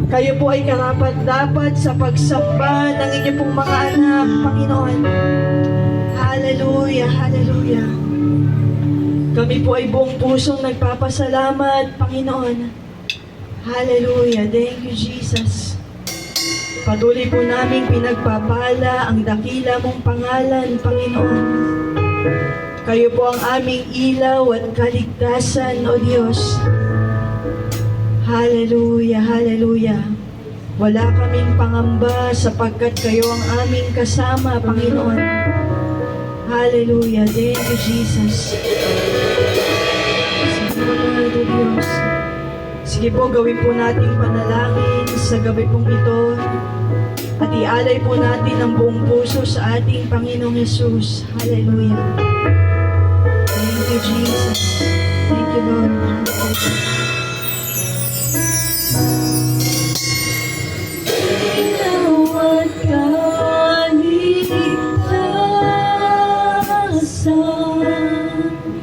Kayo po ay karapat-dapat sa pagsamba ng inyong pong mga anak, Panginoon. Hallelujah, hallelujah. Kami po ay buong pusong nagpapasalamat, Panginoon. Hallelujah, thank you, Jesus. Patuloy po namin pinagpapala ang dakila mong pangalan, Panginoon. Kayo po ang aming ilaw at kaligtasan, O Diyos. Hallelujah, hallelujah. Wala kaming pangamba sapagkat kayo ang aming kasama, Panginoon. Hallelujah, thank you, Jesus. Salamat, O Diyos. Sige po, gawin po natin panalangin sa gabi pong ito at ialay po natin ang buong puso sa ating Panginoong Yesus. Hallelujah. Thank you, Jesus. Thank you, Lord. Tinawag ka ligtasan,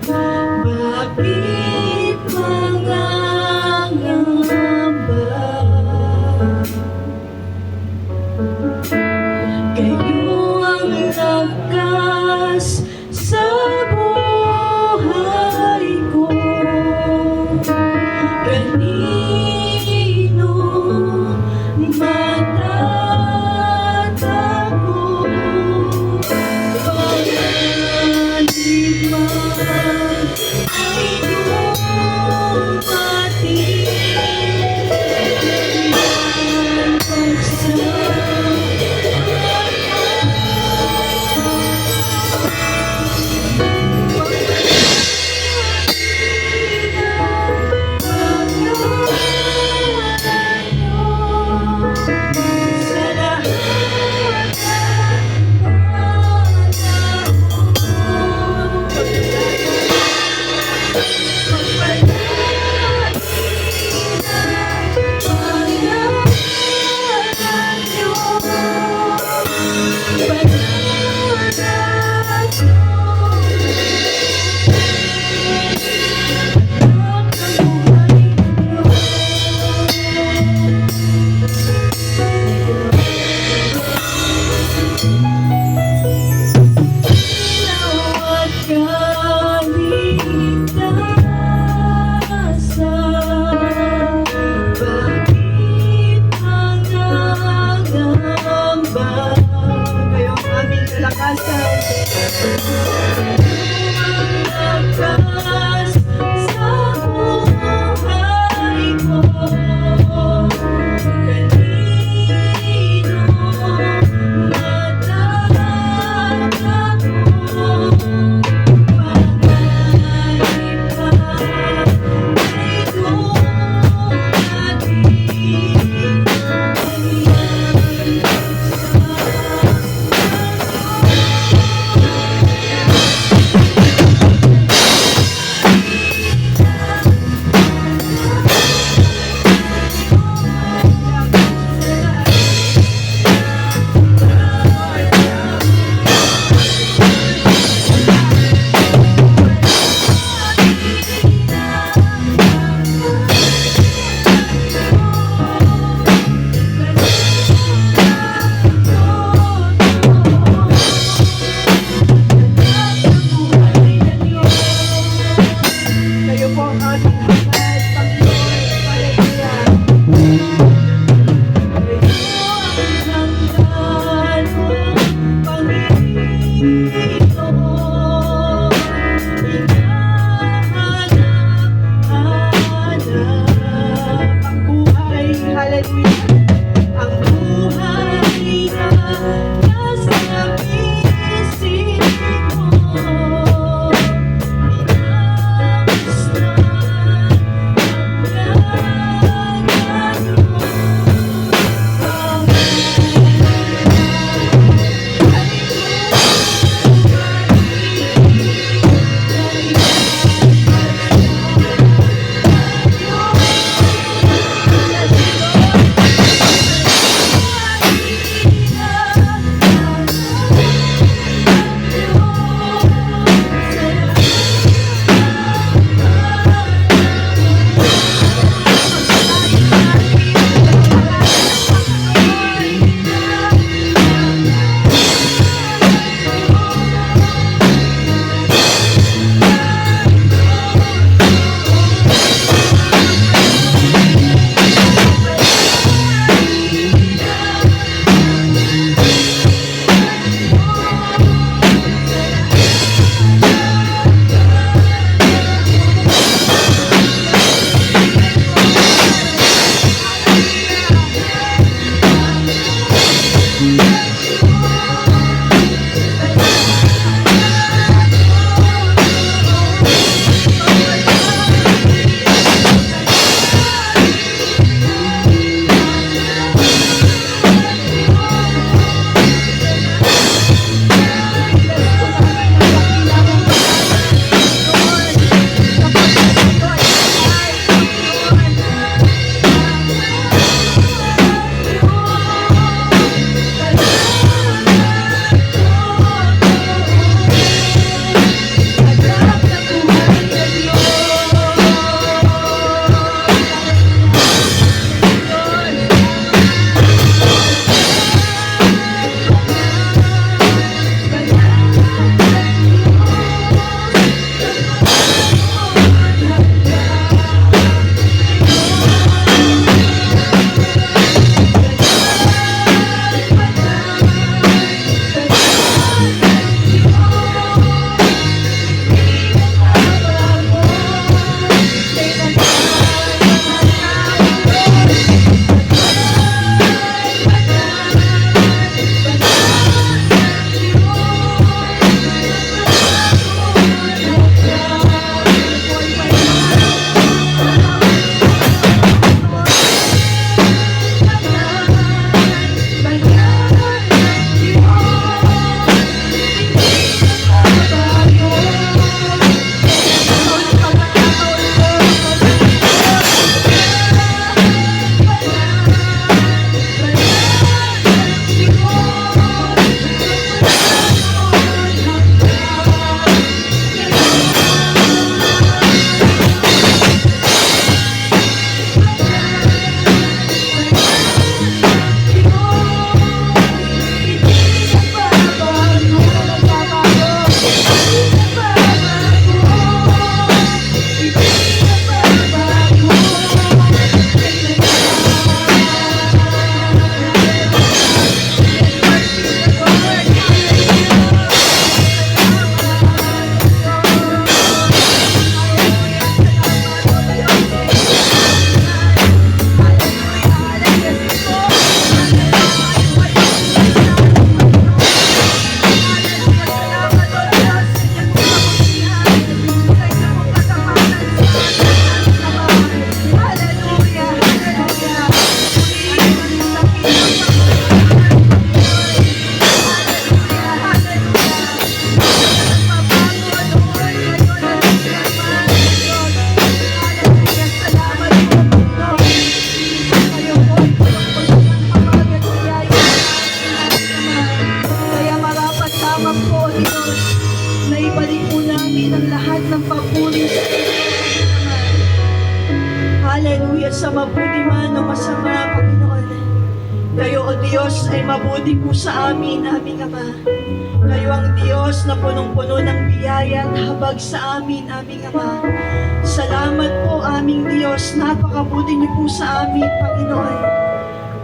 bakit mangangamba? Kayo ang lakas sa buhay ko. Kanino matatakbo? Panganib man ay dumating, yan kayo, O Diyos, ay mabuti po sa amin, aming Ama. Kayo ang Diyos na punong-puno ng biyaya at habag sa amin, aming Ama. Salamat po, aming Diyos. Napakabuti niyo po sa amin, Panginoon.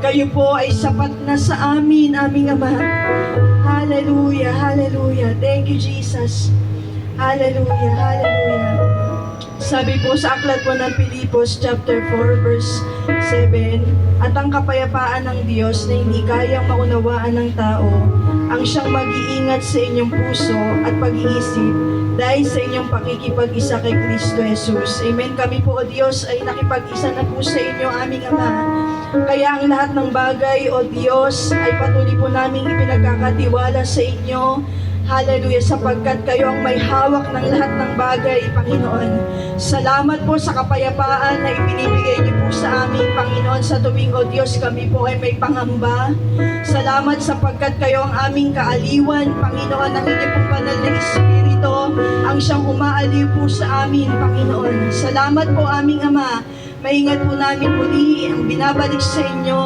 Kayo po ay sapat na sa amin, aming Ama. Hallelujah, hallelujah. Thank you, Jesus. Hallelujah, hallelujah. Sabi po sa aklat po ng Pilipos chapter 4 verse 7, at ang kapayapaan ng Diyos na hindi kayang maunawaan ng tao, ang siyang mag-iingat sa inyong puso at pag-iisip dahil sa inyong pakikipag-isa kay Kristo Jesus. Amen. Kami po, O Diyos, ay nakipag-isa na po sa inyo, aming Ama. Kaya ang lahat ng bagay, O Diyos, ay patuloy po naming ipinagkakatiwala sa inyo. Hallelujah, sapagkat kayo ang may hawak ng lahat ng bagay, Panginoon. Salamat po sa kapayapaan na ibinibigay niyo po sa amin, Panginoon, sa tuwing, O Diyos, kami po ay may pangamba. Salamat sapagkat kayo ang aming kaaliwan, Panginoon, ang inyong pong banal na Espiritu, ang siyang umaaliw po sa amin, Panginoon. Salamat po, aming Ama. Maingat po namin muli ang binabalik sa inyo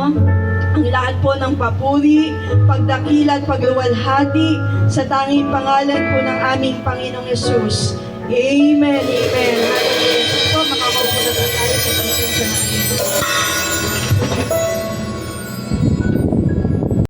ang lahat po ng papuri, pagdakila at pagluwalhati sa tanging pangalan po ng aming Panginoong Yesus. Amen, amen. Hallelujah. Po, makakaupo na po tayo sa presensya natin.